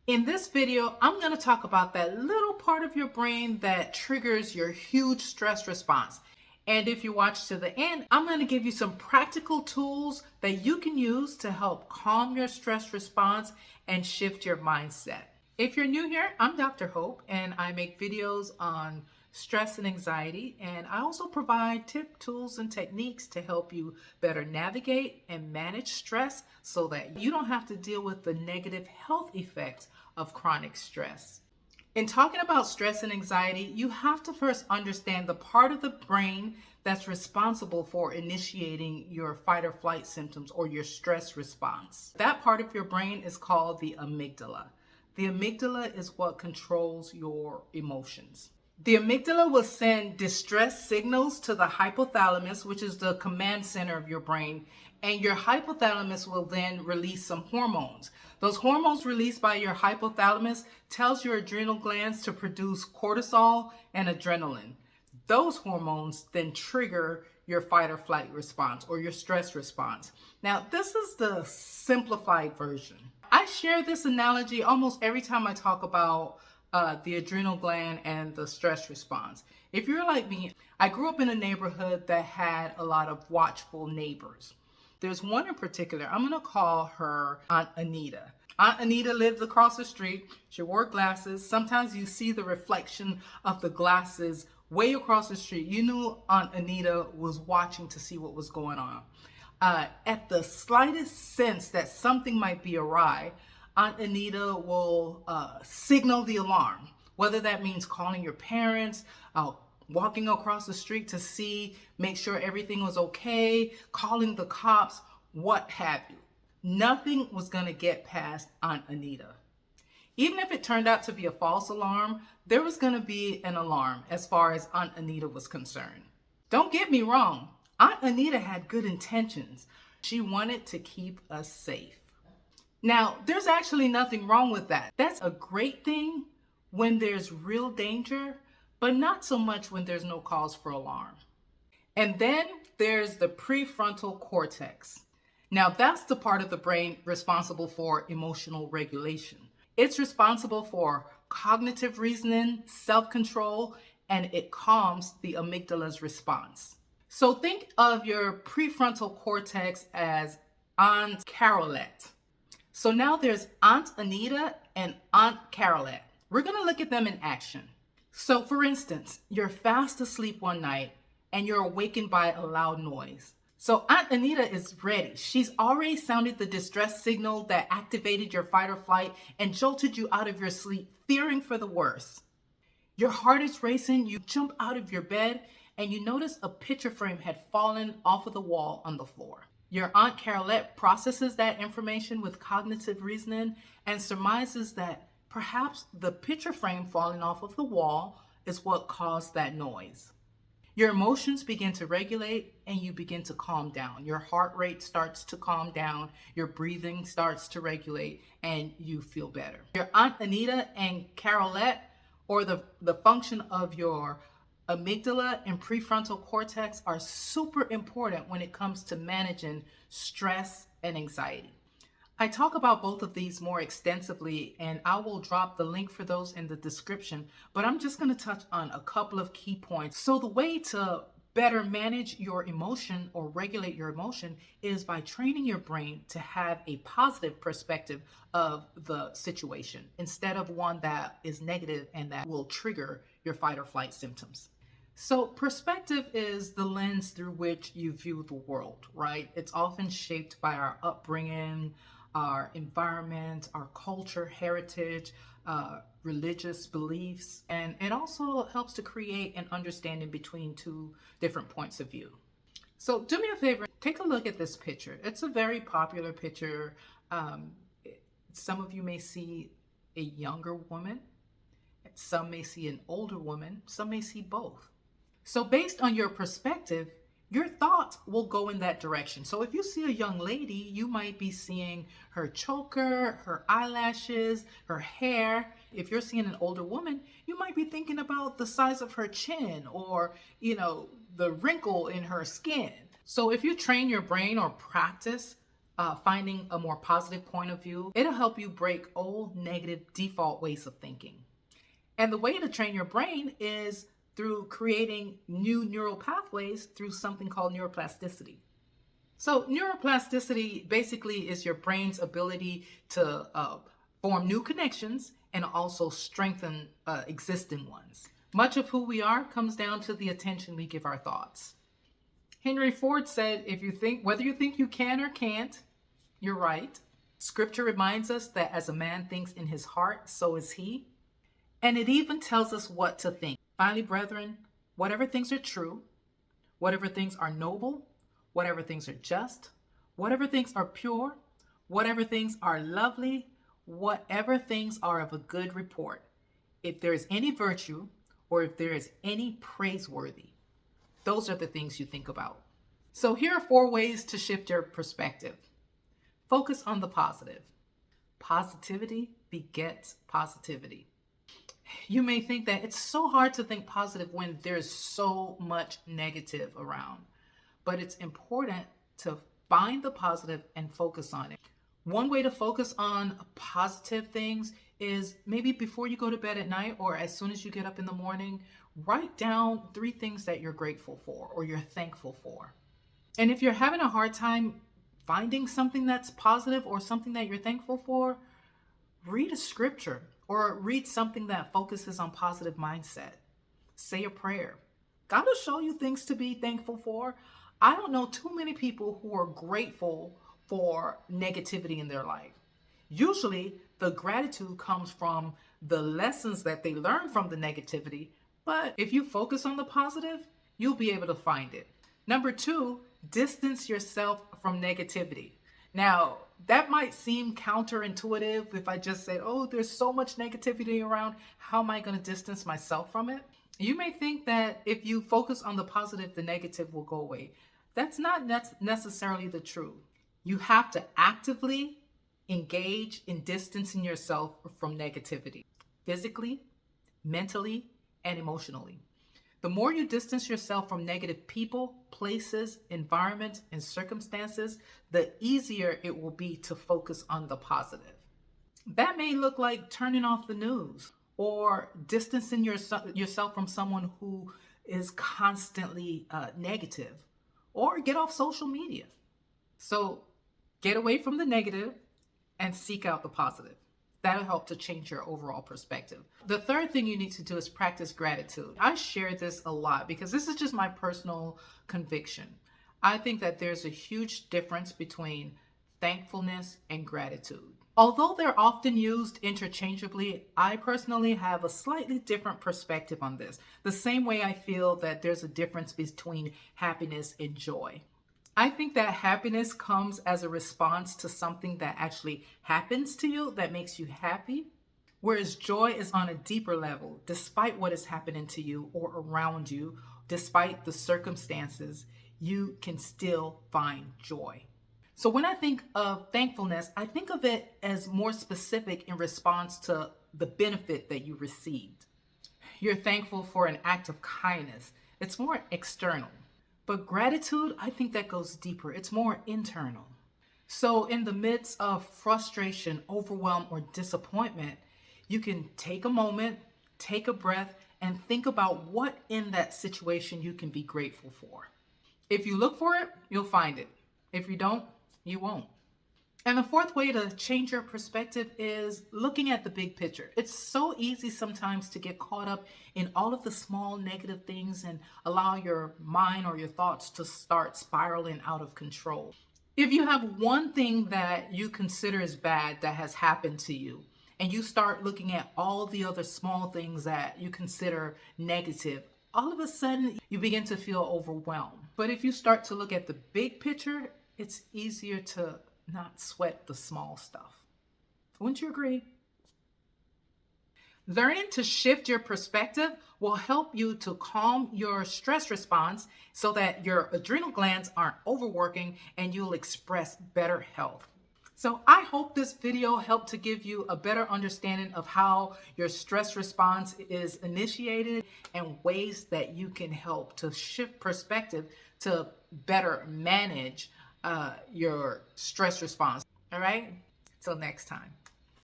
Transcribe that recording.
In this video, I'm going to talk about that little part of your brain that triggers your huge stress response. And if you watch to the end, I'm going to give you some practical tools that you can use to help calm your stress response and shift your mindset. If you're new here, I'm Dr. Hope, and I make videos on stress and anxiety, and I also provide tips, tools, and techniques to help you better navigate and manage stress so that you don't have to deal with the negative health effects of chronic stress. In talking about stress and anxiety, you have to first understand the part of the brain that's responsible for initiating your fight or flight symptoms or your stress response. That part of your brain is called the amygdala. The amygdala is what controls your emotions. The amygdala will send distress signals to the hypothalamus, which is the command center of your brain, and your hypothalamus will then release some hormones. Those hormones released by your hypothalamus tells your adrenal glands to produce cortisol and adrenaline. Those hormones then trigger your fight or flight response or your stress response. Now, this is the simplified version. I share this analogy almost every time I talk about the adrenal gland and the stress response. If you're like me, I grew up in a neighborhood that had a lot of watchful neighbors. There's one in particular, I'm gonna call her Aunt Anita. Aunt Anita lived across the street. She wore glasses. Sometimes you see the reflection of the glasses way across the street. You knew Aunt Anita was watching to see what was going on. At the slightest sense that something might be awry, Aunt Anita will signal the alarm, whether that means calling your parents, walking across the street to see, make sure everything was okay, calling the cops, what have you. Nothing was going to get past Aunt Anita. Even if it turned out to be a false alarm, there was going to be an alarm as far as Aunt Anita was concerned. Don't get me wrong, Aunt Anita had good intentions. She wanted to keep us safe. Now, there's actually nothing wrong with that. That's a great thing when there's real danger, but not so much when there's no cause for alarm. And then there's the prefrontal cortex. Now, that's the part of the brain responsible for emotional regulation. It's responsible for cognitive reasoning, self-control, and it calms the amygdala's response. So think of your prefrontal cortex as Aunt Carolette. So now there's Aunt Anita and Aunt Carolette. We're going to look at them in action. So for instance, you're fast asleep one night and you're awakened by a loud noise. So Aunt Anita is ready. She's already sounded the distress signal that activated your fight or flight and jolted you out of your sleep, fearing for the worst. Your heart is racing. You jump out of your bed and you notice a picture frame had fallen off of the wall on the floor. Your Aunt Carolette processes that information with cognitive reasoning and surmises that perhaps the picture frame falling off of the wall is what caused that noise. Your emotions begin to regulate and you begin to calm down. Your heart rate starts to calm down, your breathing starts to regulate, and you feel better. Your Aunt Anita and Carolette, or the function of your amygdala and prefrontal cortex, are super important when it comes to managing stress and anxiety. I talk about both of these more extensively, and I will drop the link for those in the description, but I'm just going to touch on a couple of key points. So the way to better manage your emotion or regulate your emotion is by training your brain to have a positive perspective of the situation instead of one that is negative and that will trigger your fight or flight symptoms. So perspective is the lens through which you view the world, right? It's often shaped by our upbringing, our environment, our culture, heritage, religious beliefs, and it also helps to create an understanding between two different points of view. So do me a favor, take a look at this picture. It's a very popular picture. Some of you may see a younger woman, some may see an older woman, some may see both. So based on your perspective, your thoughts will go in that direction. So if you see a young lady, you might be seeing her choker, her eyelashes, her hair. If you're seeing an older woman, you might be thinking about the size of her chin or, the wrinkle in her skin. So if you train your brain or practice finding a more positive point of view. It'll help you break old negative default ways of thinking. And the way to train your brain is through creating new neural pathways through something called neuroplasticity. So neuroplasticity basically is your brain's ability to form new connections and also strengthen existing ones. Much of who we are comes down to the attention we give our thoughts. Henry Ford said, if you think, whether you think you can or can't, you're right. Scripture reminds us that as a man thinks in his heart, so is he. And it even tells us what to think. Finally, brethren, whatever things are true, whatever things are noble, whatever things are just, whatever things are pure, whatever things are lovely, whatever things are of a good report, if there is any virtue or if there is any praiseworthy, those are the things you think about. So here are 4 ways to shift your perspective. Focus on the positive. Positivity begets positivity. You may think that it's so hard to think positive when there's so much negative around, but it's important to find the positive and focus on it. One way to focus on positive things is maybe before you go to bed at night or as soon as you get up in the morning, write down 3 things that you're grateful for or you're thankful for. And if you're having a hard time finding something that's positive or something that you're thankful for, read a scripture or read something that focuses on positive mindset. Say a prayer. God will show you things to be thankful for. I don't know too many people who are grateful for negativity in their life. Usually, the gratitude comes from the lessons that they learn from the negativity, but if you focus on the positive, you'll be able to find it. Number 2, distance yourself from negativity. Now, that might seem counterintuitive if I just said, oh, there's so much negativity around. How am I going to distance myself from it? You may think that if you focus on the positive, the negative will go away. That's not necessarily the truth. You have to actively engage in distancing yourself from negativity, physically, mentally, and emotionally. The more you distance yourself from negative people, places, environments, and circumstances, the easier it will be to focus on the positive. That may look like turning off the news or distancing yourself from someone who is constantly negative, or get off social media. So get away from the negative and seek out the positive. That'll help to change your overall perspective. The third thing you need to do is practice gratitude. I share this a lot because this is just my personal conviction. I think that there's a huge difference between thankfulness and gratitude. Although they're often used interchangeably, I personally have a slightly different perspective on this. The same way I feel that there's a difference between happiness and joy. I think that happiness comes as a response to something that actually happens to you that makes you happy, whereas joy is on a deeper level. Despite what is happening to you or around you, despite the circumstances, you can still find joy. So when I think of thankfulness, I think of it as more specific in response to the benefit that you received. You're thankful for an act of kindness. It's more external. But gratitude, I think that goes deeper. It's more internal. So in the midst of frustration, overwhelm, or disappointment, you can take a moment, take a breath, and think about what in that situation you can be grateful for. If you look for it, you'll find it. If you don't, you won't. And the fourth way to change your perspective is looking at the big picture. It's so easy sometimes to get caught up in all of the small negative things and allow your mind or your thoughts to start spiraling out of control. If you have one thing that you consider as bad that has happened to you, and you start looking at all the other small things that you consider negative, all of a sudden you begin to feel overwhelmed. But if you start to look at the big picture, it's easier to not sweat the small stuff. Wouldn't you agree? Learning to shift your perspective will help you to calm your stress response so that your adrenal glands aren't overworking and you'll express better health. So I hope this video helped to give you a better understanding of how your stress response is initiated and ways that you can help to shift perspective to better manage your stress response. All right? Till next time.